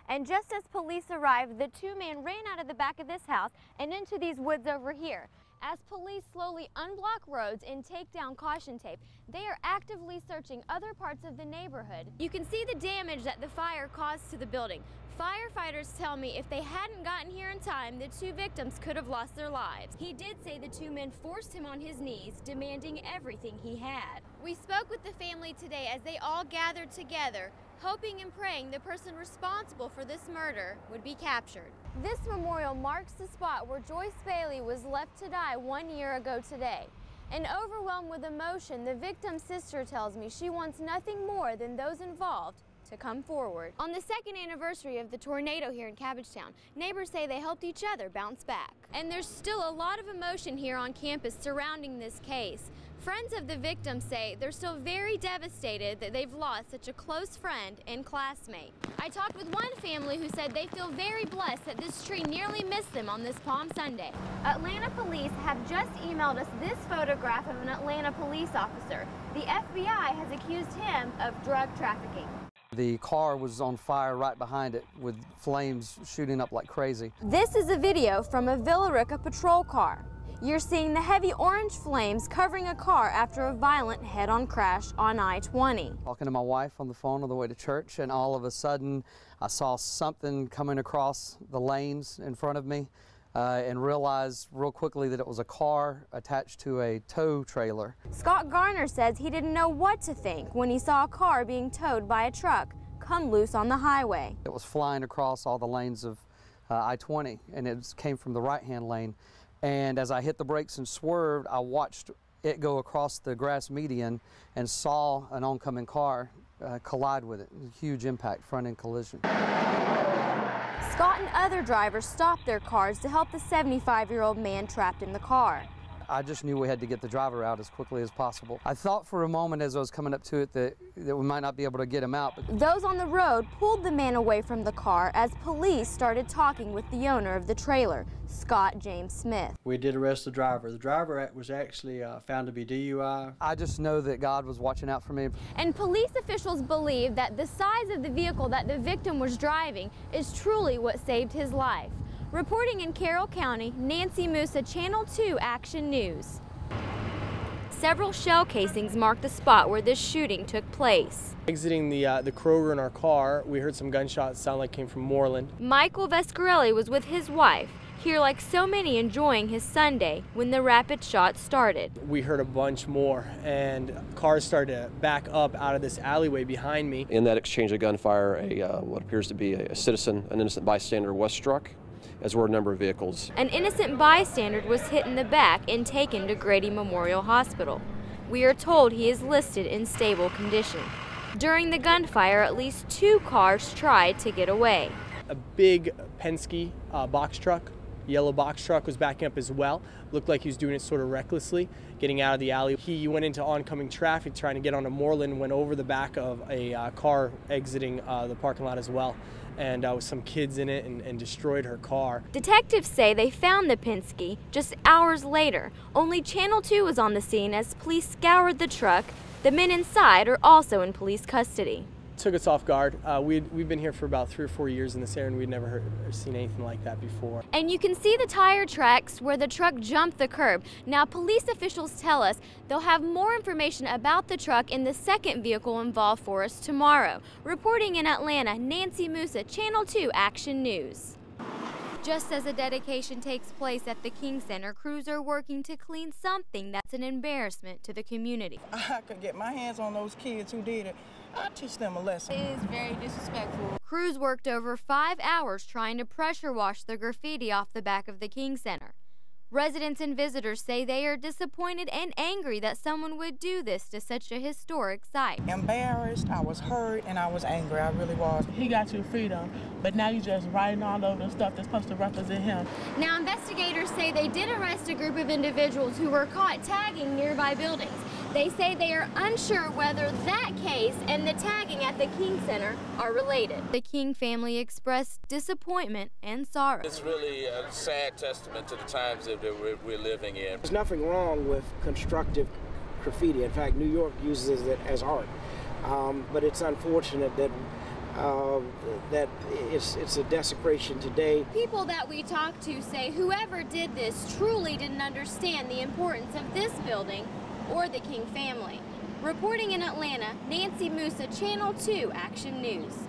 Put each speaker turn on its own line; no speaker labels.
And just as police arrived, the two men ran out of the back of this house and into these woods over here. As police slowly unblock roads and take down caution tape, they are actively searching other parts of the neighborhood. You can see the damage that the fire caused to the building. Firefighters tell me if they hadn't gotten here in time, the two victims could have lost their lives. He did say the two men forced him on his knees, demanding everything he had. We spoke with the family today as they all gathered together, hoping and praying the person responsible for this murder would be captured. This memorial marks the spot where Joyce Bailey was left to die 1 year ago today. And overwhelmed with emotion, the victim's sister tells me she wants nothing more than those involved to come forward. On the second anniversary of the tornado here in Cabbagetown, neighbors say they helped each other bounce back. And there's still a lot of emotion here on campus surrounding this case. Friends of the victim say they're still very devastated that they've lost such a close friend and classmate. I talked with one family who said they feel very blessed that this tree nearly missed them on this Palm Sunday. Atlanta police have just emailed us this photograph of an Atlanta police officer. The FBI has accused him of drug trafficking.
The car was on fire right behind it with flames shooting up like crazy.
This is a video from a Villa Rica patrol car. You're seeing the heavy orange flames covering a car after a violent head-on crash on I-20.
Talking to my wife on the phone on the way to church, and all of a sudden I saw something coming across the lanes in front of me and realized real quickly that it was a car attached to a tow trailer.
Scott Garner says he didn't know what to think when he saw a car being towed by a truck come loose on the highway.
It was flying across all the lanes of I-20, and it came from the right-hand lane. And as I hit the brakes and swerved, I watched it go across the grass median and saw an oncoming car collide with it. Huge impact, front-end collision.
Scott and other drivers stopped their cars to help the 75-year-old man trapped in the car.
I just knew we had to get the driver out as quickly as possible. I thought for a moment as I was coming up to it that we might not be able to get him out. But
those on the road pulled the man away from the car as police started talking with the owner of the trailer, Scott James Smith.
We did arrest the driver. The driver was actually found to be DUI.
I just know that God was watching out for me.
And police officials believe that the size of the vehicle that the victim was driving is truly what saved his life. Reporting in Carroll County, Nancy Mousa, Channel 2 Action News. Several shell casings mark the spot where this shooting took place.
Exiting the Kroger in our car, we heard some gunshots sound like came from Moreland.
Michael Vescarelli was with his wife, here like so many enjoying his Sunday when the rapid shots started.
We heard a bunch more, and cars started to back up out of this alleyway behind me.
In that exchange of gunfire, what appears to be a citizen, an innocent bystander, was struck, as were a number of vehicles.
An innocent bystander was hit in the back and taken to Grady Memorial Hospital. We are told he is listed in stable condition. During the gunfire, at least 2 cars tried to get away.
A big Penske box truck, yellow box truck, was backing up as well. Looked like he was doing it sort of recklessly, getting out of the alley. He went into oncoming traffic trying to get onto Moreland, went over the back of a car exiting the parking lot as well, and with some kids in it and destroyed her car.
Detectives say they found the Penske just hours later. Only Channel 2 was on the scene as police scoured the truck. The men inside are also in police custody.
Took us off guard. We've been here for about 3 or 4 years in this area, and we'd never seen anything like that before.
And you can see the tire tracks where the truck jumped the curb. Now, police officials tell us they'll have more information about the truck and the second vehicle involved for us tomorrow. Reporting in Atlanta, Nancy Mousa, Channel 2 Action News. Just as a dedication takes place at the King Center, crews are working to clean something that's an embarrassment to the community.
I could get my hands on those kids who did it. I'll teach them a lesson.
It is very disrespectful. Crews worked over 5 hours trying to pressure wash the graffiti off the back of the King Center. Residents and visitors say they are disappointed and angry that someone would do this to such a historic site.
Embarrassed, I was hurt, and I was angry. I really was.
He got your freedom, but now you just writing all over the stuff that's supposed to represent him.
Now, investigators say they did arrest a group of individuals who were caught tagging nearby buildings. They say they are unsure whether that case and the tagging at the King Center are related. The King family expressed disappointment and sorrow.
It's really a sad testament to the times that we're living in.
There's nothing wrong with constructive graffiti. In fact, New York uses it as art. But it's unfortunate that that it's a desecration today.
People that we talked to say whoever did this truly didn't understand the importance of this building or the King family. Reporting in Atlanta, Nancy Mousa, Channel 2 Action News.